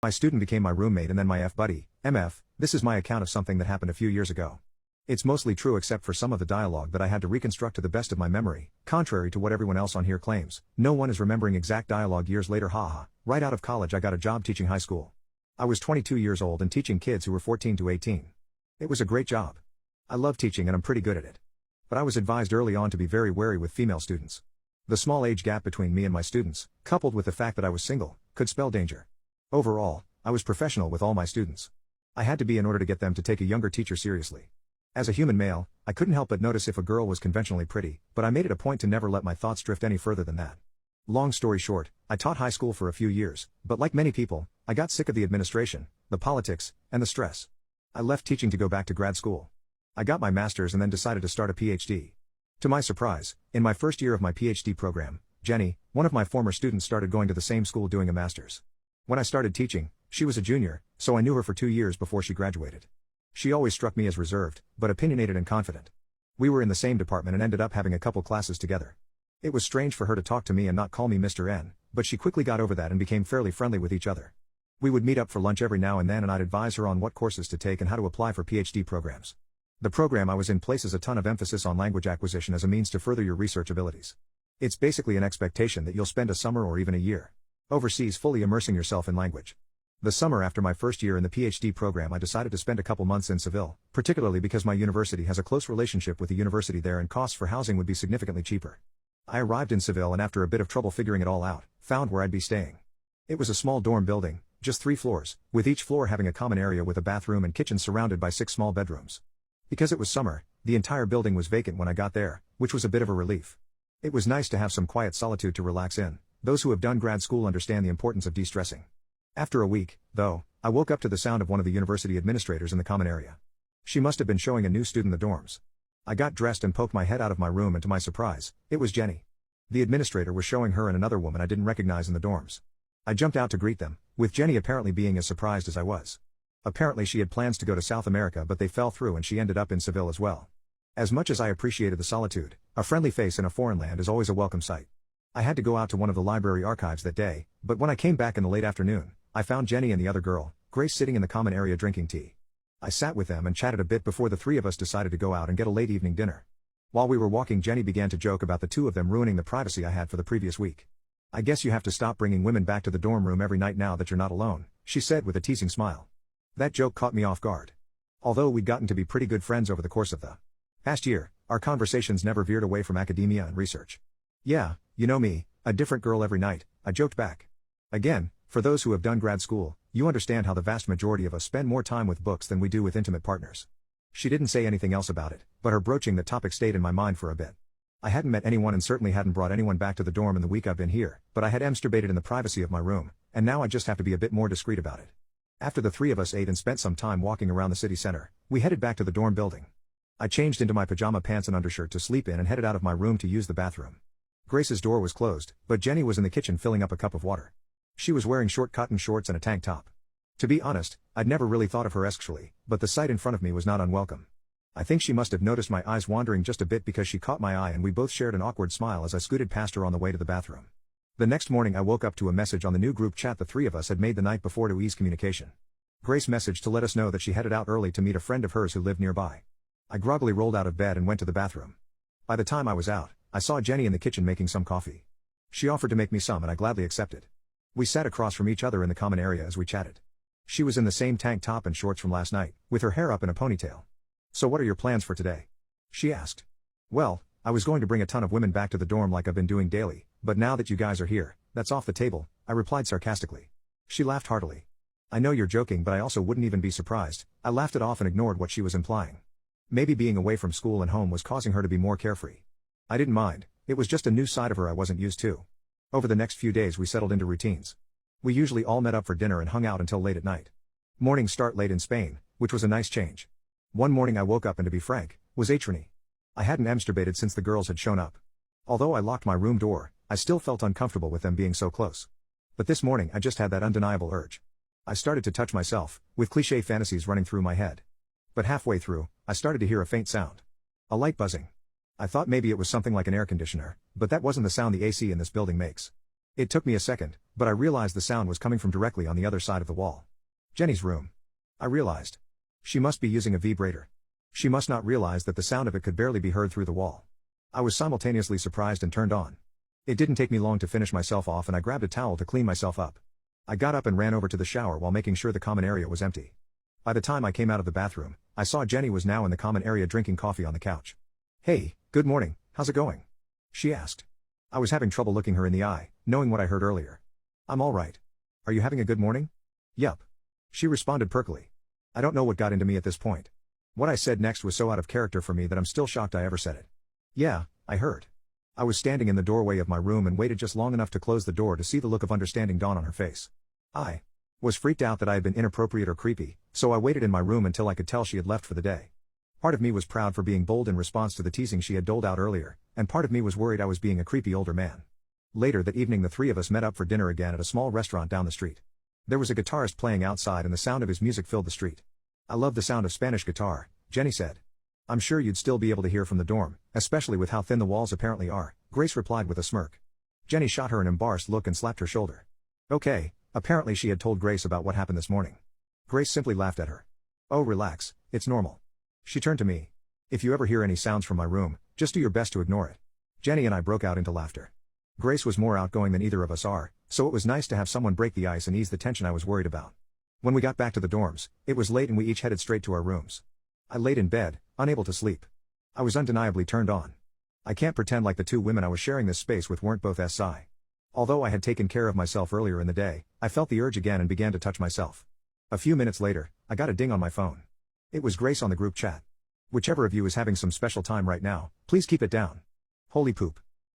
My student became my roommate and then my F-buddy, MF. This is my account of something that happened a few years ago. It's mostly true except for some of the dialogue that I had to reconstruct to the best of my memory, contrary to what everyone else on here claims. No one is remembering exact dialogue years later, haha. Right out of college I got a job teaching high school. I was 22 years old and teaching kids who were 14 to 18. It was a great job. I love teaching and I'm pretty good at it. But I was advised early on to be very wary with female students. The small age gap between me and my students, coupled with the fact that I was single, could spell danger. Overall, I was professional with all my students. I had to be in order to get them to take a younger teacher seriously. As a human male, I couldn't help but notice if a girl was conventionally pretty, but I made it a point to never let my thoughts drift any further than that. Long story short, I taught high school for a few years, but like many people, I got sick of the administration, the politics, and the stress. I left teaching to go back to grad school. I got my master's and then decided to start a PhD. To my surprise, in my first year of my PhD program, Jenny, one of my former students, started going to the same school doing a master's. When I started teaching, she was a junior, so I knew her for 2 years before she graduated. She always struck me as reserved, but opinionated and confident. We were in the same department and ended up having a couple classes together. It was strange for her to talk to me and not call me Mr. N, but she quickly got over that and became fairly friendly with each other. We would meet up for lunch every now and then and I'd advise her on what courses to take and how to apply for PhD programs. The program I was in places a ton of emphasis on language acquisition as a means to further your research abilities. It's basically an expectation that you'll spend a summer or even a year overseas fully immersing yourself in language. The summer after my first year in the PhD program I decided to spend a couple months in Seville, particularly because my university has a close relationship with the university there and costs for housing would be significantly cheaper. I arrived in Seville and after a bit of trouble figuring it all out, found where I'd be staying. It was a small dorm building, just 3 floors, with each floor having a common area with a bathroom and kitchen surrounded by 6 small bedrooms. Because it was summer, the entire building was vacant when I got there, which was a bit of a relief. It was nice to have some quiet solitude to relax in. Those who have done grad school understand the importance of de-stressing. After a week, though, I woke up to the sound of one of the university administrators in the common area. She must have been showing a new student the dorms. I got dressed and poked my head out of my room and to my surprise, it was Jenny. The administrator was showing her and another woman I didn't recognize in the dorms. I jumped out to greet them, with Jenny apparently being as surprised as I was. Apparently she had plans to go to South America but they fell through and she ended up in Seville as well. As much as I appreciated the solitude, a friendly face in a foreign land is always a welcome sight. I had to go out to one of the library archives that day, but when I came back in the late afternoon, I found Jenny and the other girl, Grace, sitting in the common area drinking tea. I sat with them and chatted a bit before the 3 of us decided to go out and get a late evening dinner. While we were walking, Jenny began to joke about the 2 of them ruining the privacy I had for the previous week. "I guess you have to stop bringing women back to the dorm room every night now that you're not alone," she said with a teasing smile. That joke caught me off guard. Although we'd gotten to be pretty good friends over the course of the past year, our conversations never veered away from academia and research. "Yeah, you know me, a different girl every night," I joked back. Again, for those who have done grad school, you understand how the vast majority of us spend more time with books than we do with intimate partners. She didn't say anything else about it, but her broaching the topic stayed in my mind for a bit. I hadn't met anyone and certainly hadn't brought anyone back to the dorm in the week I've been here, but I had masturbated in the privacy of my room, and now I just have to be a bit more discreet about it. After the 3 of us ate and spent some time walking around the city center, we headed back to the dorm building. I changed into my pajama pants and undershirt to sleep in and headed out of my room to use the bathroom. Grace's door was closed, but Jenny was in the kitchen filling up a cup of water. She was wearing short cotton shorts and a tank top. To be honest, I'd never really thought of her sexually, but the sight in front of me was not unwelcome. I think she must have noticed my eyes wandering just a bit because she caught my eye and we both shared an awkward smile as I scooted past her on the way to the bathroom. The next morning I woke up to a message on the new group chat the 3 of us had made the night before to ease communication. Grace messaged to let us know that she headed out early to meet a friend of hers who lived nearby. I groggily rolled out of bed and went to the bathroom. By the time I was out, I saw Jenny in the kitchen making some coffee. She offered to make me some and I gladly accepted. We sat across from each other in the common area as we chatted. She was in the same tank top and shorts from last night, with her hair up in a ponytail. "So what are your plans for today?" she asked. "Well, I was going to bring a ton of women back to the dorm like I've been doing daily, but now that you guys are here, that's off the table," I replied sarcastically. She laughed heartily. "I know you're joking but I also wouldn't even be surprised." I laughed it off and ignored what she was implying. Maybe being away from school and home was causing her to be more carefree. I didn't mind, it was just a new side of her I wasn't used to. Over the next few days we settled into routines. We usually all met up for dinner and hung out until late at night. Mornings start late in Spain, which was a nice change. One morning I woke up and to be frank, was atrony. I hadn't masturbated since the girls had shown up. Although I locked my room door, I still felt uncomfortable with them being so close. But this morning I just had that undeniable urge. I started to touch myself, with cliché fantasies running through my head. But halfway through, I started to hear a faint sound. A light buzzing. I thought maybe it was something like an air conditioner, but that wasn't the sound the AC in this building makes. It took me a second, but I realized the sound was coming from directly on the other side of the wall. Jenny's room. I realized. She must be using a vibrator. She must not realize that the sound of it could barely be heard through the wall. I was simultaneously surprised and turned on. It didn't take me long to finish myself off and I grabbed a towel to clean myself up. I got up and ran over to the shower while making sure the common area was empty. By the time I came out of the bathroom, I saw Jenny was now in the common area drinking coffee on the couch. "Hey, good morning, how's it going?" she asked. I was having trouble looking her in the eye, knowing what I heard earlier. "I'm alright. Are you having a good morning?" "Yup." She responded perkily. I don't know what got into me at this point. What I said next was so out of character for me that I'm still shocked I ever said it. "Yeah, I heard." I was standing in the doorway of my room and waited just long enough to close the door to see the look of understanding dawn on her face. I was freaked out that I had been inappropriate or creepy, so I waited in my room until I could tell she had left for the day. Part of me was proud for being bold in response to the teasing she had doled out earlier, and part of me was worried I was being a creepy older man. Later that evening the three of us met up for dinner again at a small restaurant down the street. There was a guitarist playing outside and the sound of his music filled the street. "I love the sound of Spanish guitar," Jenny said. "I'm sure you'd still be able to hear from the dorm, especially with how thin the walls apparently are," Grace replied with a smirk. Jenny shot her an embarrassed look and slapped her shoulder. Okay, apparently she had told Grace about what happened this morning. Grace simply laughed at her. "Oh, relax, it's normal." She turned to me. "If you ever hear any sounds from my room, just do your best to ignore it." Jenny and I broke out into laughter. Grace was more outgoing than either of us are, so it was nice to have someone break the ice and ease the tension I was worried about. When we got back to the dorms, it was late and we each headed straight to our rooms. I laid in bed, unable to sleep. I was undeniably turned on. I can't pretend like the two women I was sharing this space with weren't both SI. Although I had taken care of myself earlier in the day, I felt the urge again and began to touch myself. A few minutes later, I got a ding on my phone. It was Grace on the group chat. "Whichever of you is having some special time right now, please keep it down." Holy poop.